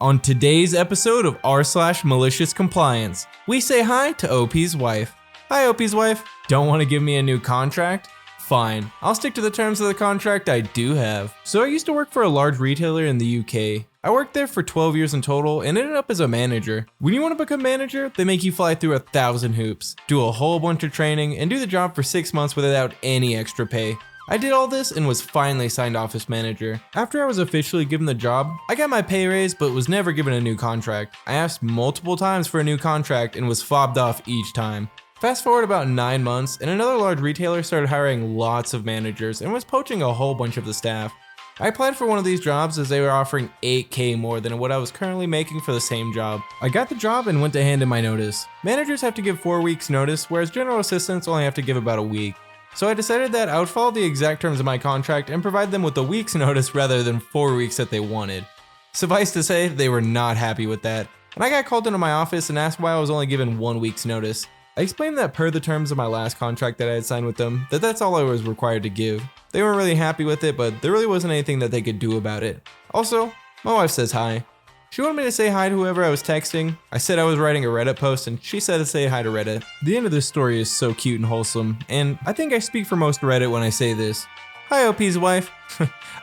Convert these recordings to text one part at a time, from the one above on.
On today's episode of r/MaliciousCompliance, we say hi to OP's wife. Hi OP's wife, don't want to give me a new contract? Fine, I'll stick to the terms of the contract I do have. So I used to work for a large retailer in the UK. I worked there for 12 years in total and ended up as a manager. When you want to become manager, they make you fly through 1,000 hoops, do a whole bunch of training, and do the job for 6 months without any extra pay. I did all this and was finally signed office manager. After I was officially given the job, I got my pay raise but was never given a new contract. I asked multiple times for a new contract and was fobbed off each time. Fast forward about 9 months and another large retailer started hiring lots of managers and was poaching a whole bunch of the staff. I applied for one of these jobs as they were offering $8K more than what I was currently making for the same job. I got the job and went to hand in my notice. Managers have to give 4 weeks notice, whereas general assistants only have to give about a week. So I decided that I would follow the exact terms of my contract and provide them with a week's notice rather than 4 weeks that they wanted. Suffice to say, they were not happy with that, and I got called into my office and asked why I was only given 1 week's notice. I explained that per the terms of my last contract that I had signed with them, that's all I was required to give. They weren't really happy with it, but there really wasn't anything that they could do about it. Also, my wife says hi. She wanted me to say hi to whoever I was texting. I said I was writing a Reddit post and she said to say hi to Reddit. The end of this story is so cute and wholesome, and I think I speak for most Reddit when I say this. Hi OP's wife.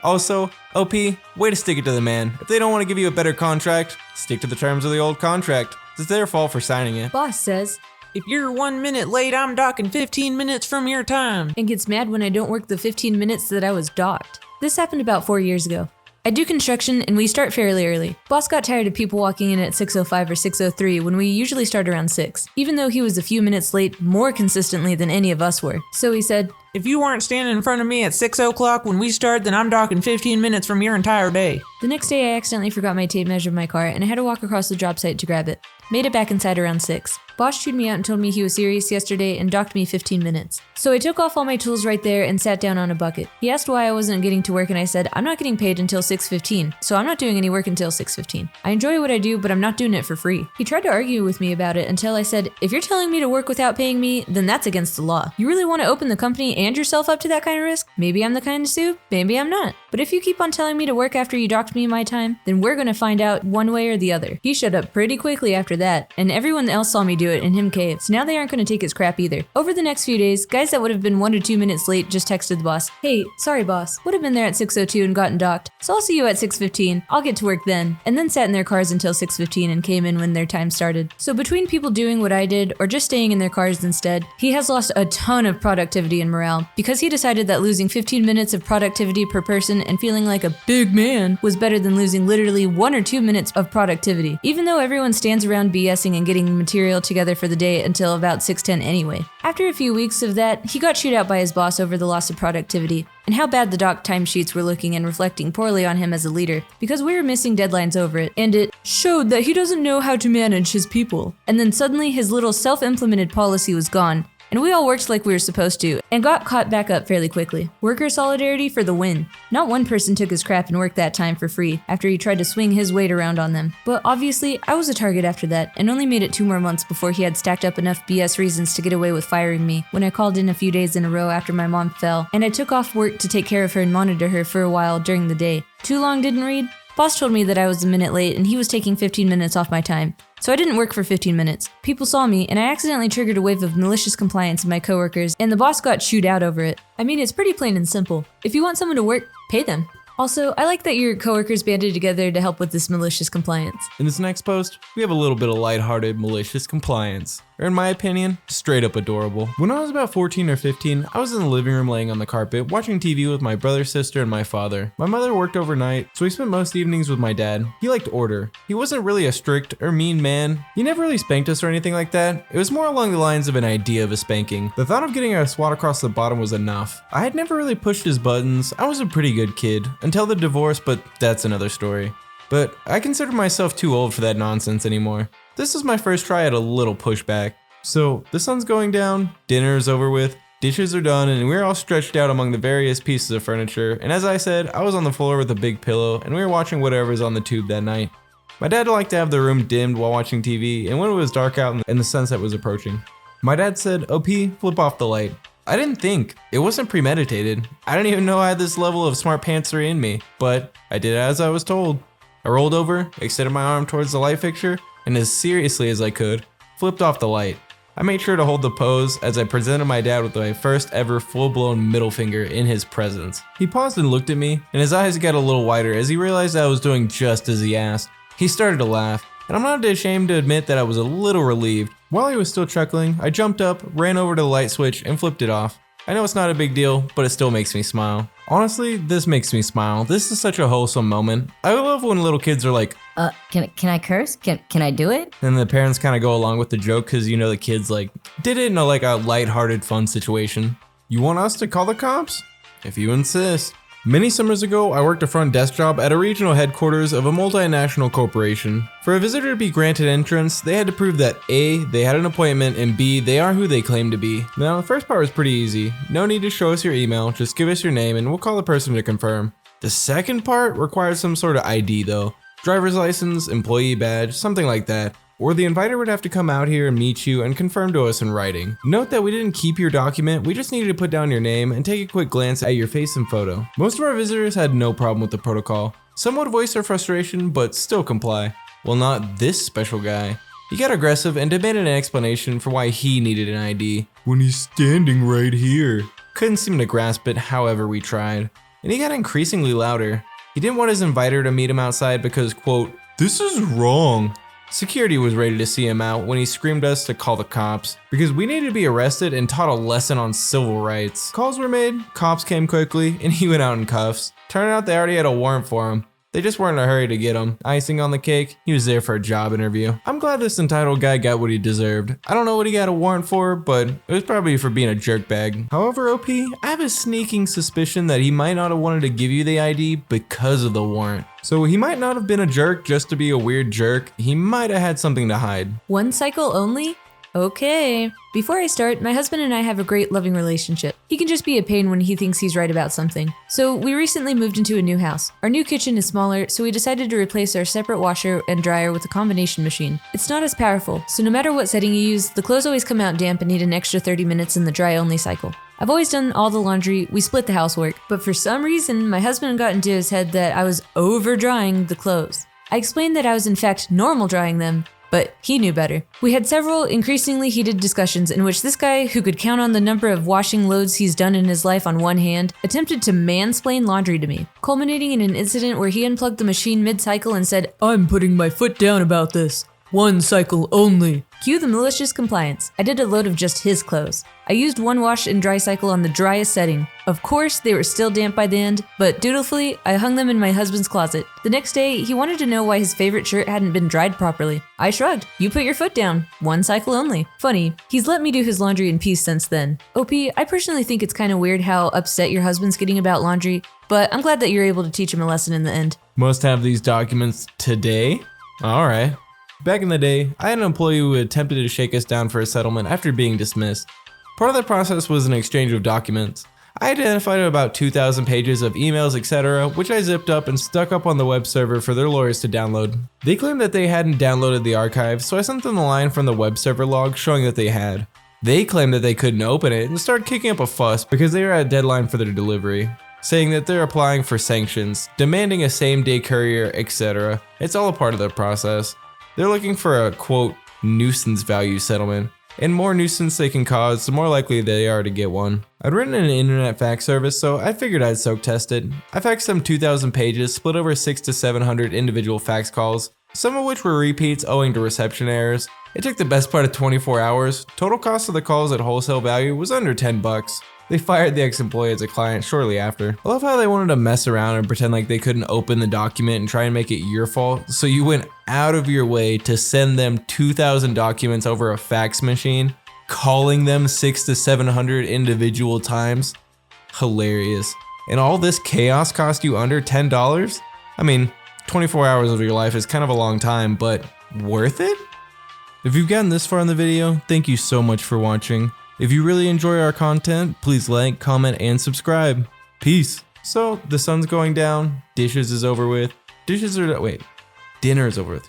Also, OP, way to stick it to the man. If they don't want to give you a better contract, stick to the terms of the old contract. It's their fault for signing it. Boss says, if you're 1 minute late, I'm docking 15 minutes from your time. and gets mad when I don't work the 15 minutes that I was docked. This happened about 4 years ago. I do construction and we start fairly early. Boss got tired of people walking in at 6:05 or 6:03 when we usually start around 6, even though he was a few minutes late more consistently than any of us were. So he said, If you weren't standing in front of me at 6 o'clock when we start, then I'm docking 15 minutes from your entire day. the next day I accidentally forgot my tape measure of my car and I had to walk across the job site to grab it. Made it back inside around 6. Boss chewed me out and told me he was serious yesterday and docked me 15 minutes. So I took off all my tools right there and sat down on a bucket. He asked why I wasn't getting to work and I said, I'm not getting paid until 6:15, so I'm not doing any work until 6:15. I enjoy what I do, but I'm not doing it for free. He tried to argue with me about it until I said, if you're telling me to work without paying me, then that's against the law. You really want to open the company and yourself up to that kind of risk? Maybe I'm the kind to sue, maybe I'm not. But if you keep on telling me to work after you docked me my time, then we're gonna find out one way or the other. He shut up pretty quickly after that, and everyone else saw me do it and him cave, so now they aren't gonna take his crap either. Over the next few days, guys that would have been 1 to 2 minutes late just texted the boss, hey, sorry boss, would have been there at 6:02 and gotten docked, so I'll see you at 6:15, I'll get to work then, and then sat in their cars until 6:15 and came in when their time started. So between people doing what I did or just staying in their cars instead, he has lost a ton of productivity and morale because he decided that losing 15 minutes of productivity per person and feeling like a big man was better than losing literally 1 or 2 minutes of productivity, even though everyone stands around BSing and getting material together for the day until about 6:10 anyway. After a few weeks of that, he got chewed out by his boss over the loss of productivity and how bad the doc timesheets were looking and reflecting poorly on him as a leader because we were missing deadlines over it, and it showed that he doesn't know how to manage his people. And then suddenly his little self-implemented policy was gone, and we all worked like we were supposed to, and got caught back up fairly quickly. Worker solidarity for the win. Not one person took his crap and worked that time for free after he tried to swing his weight around on them. But obviously, I was a target after that, and only made it 2 more months before he had stacked up enough BS reasons to get away with firing me when I called in a few days in a row after my mom fell, and I took off work to take care of her and monitor her for a while during the day. Too long didn't read? Boss told me that I was a minute late and he was taking 15 minutes off my time. So I didn't work for 15 minutes. People saw me and I accidentally triggered a wave of malicious compliance in my coworkers and the boss got chewed out over it. I mean, it's pretty plain and simple. If you want someone to work, pay them. Also, I like that your coworkers banded together to help with this malicious compliance. In this next post, we have a little bit of lighthearted malicious compliance. Or in my opinion, straight up adorable. When I was about 14 or 15, I was in the living room laying on the carpet, watching TV with my brother, sister, and my father. My mother worked overnight, so we spent most evenings with my dad. He liked order. He wasn't really a strict or mean man. He never really spanked us or anything like that. It was more along the lines of an idea of a spanking. The thought of getting a swat across the bottom was enough. I had never really pushed his buttons. I was a pretty good kid, until the divorce, but that's another story. But I consider myself too old for that nonsense anymore. This is my first try at a little pushback. So, the sun's going down, dinner is over with, dishes are done, and we're all stretched out among the various pieces of furniture, and as I said, I was on the floor with a big pillow, and we were watching whatever's on the tube that night. My dad liked to have the room dimmed while watching TV, and when it was dark out and the sunset was approaching, my dad said, OP, flip off the light. I didn't think. It wasn't premeditated. I didn't even know I had this level of smart pantsery in me, but I did as I was told. I rolled over, extended my arm towards the light fixture, and as seriously as I could, flipped off the light. I made sure to hold the pose as I presented my dad with my first ever full-blown middle finger in his presence. He paused and looked at me, and his eyes got a little wider as he realized I was doing just as he asked. He started to laugh, and I'm not ashamed to admit that I was a little relieved. While he was still chuckling, I jumped up, ran over to the light switch, and flipped it off. I know it's not a big deal, but it still makes me smile. Honestly, this makes me smile. This is such a wholesome moment. I love when little kids are like, can I curse? Can I do it? and the parents kind of go along with the joke because you know the kids like did it in a lighthearted fun situation. You want us to call the cops? If you insist. Many summers ago, I worked a front desk job at a regional headquarters of a multinational corporation. For a visitor to be granted entrance, they had to prove that A, they had an appointment, and B, they are who they claim to be. Now, the first part was pretty easy. No need to show us your email, just give us your name and we'll call the person to confirm. The second part required some sort of ID though. Driver's license, employee badge, something like that. Or the inviter would have to come out here and meet you and confirm to us in writing. Note that we didn't keep your document, we just needed to put down your name and take a quick glance at your face and photo. Most of our visitors had no problem with the protocol. Some would voice their frustration, but still comply. Well, not this special guy. He got aggressive and demanded an explanation for why he needed an ID. When he's standing right here. Couldn't seem to grasp it however we tried. And he got increasingly louder. He didn't want his inviter to meet him outside because, quote, "This is wrong." Security was ready to see him out when he screamed at us to call the cops because we needed to be arrested and taught a lesson on civil rights. Calls were made, cops came quickly, and he went out in cuffs. Turned out they already had a warrant for him. They just weren't in a hurry to get him. Icing on the cake, he was there for a job interview. I'm glad this entitled guy got what he deserved. I don't know what he got a warrant for, but it was probably for being a jerkbag. However, OP, I have a sneaking suspicion that he might not have wanted to give you the ID because of the warrant. So he might not have been a jerk just to be a weird jerk. He might have had something to hide. One cycle only? Okay. Before I start, my husband and I have a great loving relationship. He can just be a pain when he thinks he's right about something. So we recently moved into a new house. Our new kitchen is smaller, so we decided to replace our separate washer and dryer with a combination machine. It's not as powerful, so no matter what setting you use, the clothes always come out damp and need an extra 30 minutes in the dry only cycle. I've always done all the laundry, we split the housework, but for some reason, my husband got into his head that I was over drying the clothes. I explained that I was in fact normal drying them, but he knew better. We had several increasingly heated discussions in which this guy, who could count on the number of washing loads he's done in his life on one hand, attempted to mansplain laundry to me, culminating in an incident where he unplugged the machine mid-cycle and said, "I'm putting my foot down about this. One cycle only." Cue the malicious compliance. I did a load of just his clothes. I used one wash and dry cycle on the driest setting. Of course, they were still damp by the end, but dutifully, I hung them in my husband's closet. The next day, he wanted to know why his favorite shirt hadn't been dried properly. I shrugged. You put your foot down. One cycle only. Funny, he's let me do his laundry in peace since then. OP, I personally think it's kind of weird how upset your husband's getting about laundry, but I'm glad that you're able to teach him a lesson in the end. Must have these documents today? Alright. Back in the day, I had an employee who attempted to shake us down for a settlement after being dismissed. Part of the process was an exchange of documents. I identified about 2,000 pages of emails, etc., which I zipped up and stuck up on the web server for their lawyers to download. They claimed that they hadn't downloaded the archive, so I sent them the line from the web server log showing that they had. They claimed that they couldn't open it and started kicking up a fuss because they were at a deadline for their delivery, saying that they're applying for sanctions, demanding a same-day courier, etc. It's all a part of the process. They're looking for a, quote, nuisance value settlement. And more nuisance they can cause, the more likely they are to get one. I'd written an internet fax service, so I figured I'd soak test it. I faxed them 2,000 pages, split over 600 to 700 individual fax calls, some of which were repeats owing to reception errors. It took the best part of 24 hours. Total cost of the calls at wholesale value was under $10. They fired the ex-employee as a client shortly after. I love how they wanted to mess around and pretend like they couldn't open the document and try and make it your fault, so you went out of your way to send them 2,000 documents over a fax machine, calling them 600 to 700 individual times. Hilarious. And all this chaos cost you under $10? I mean, 24 hours of your life is kind of a long time, but worth it? If you've gotten this far in the video, thank you so much for watching. If you really enjoy our content, please like, comment, and subscribe. Peace. So, the sun's going down, dishes is over with. Dinner is over with.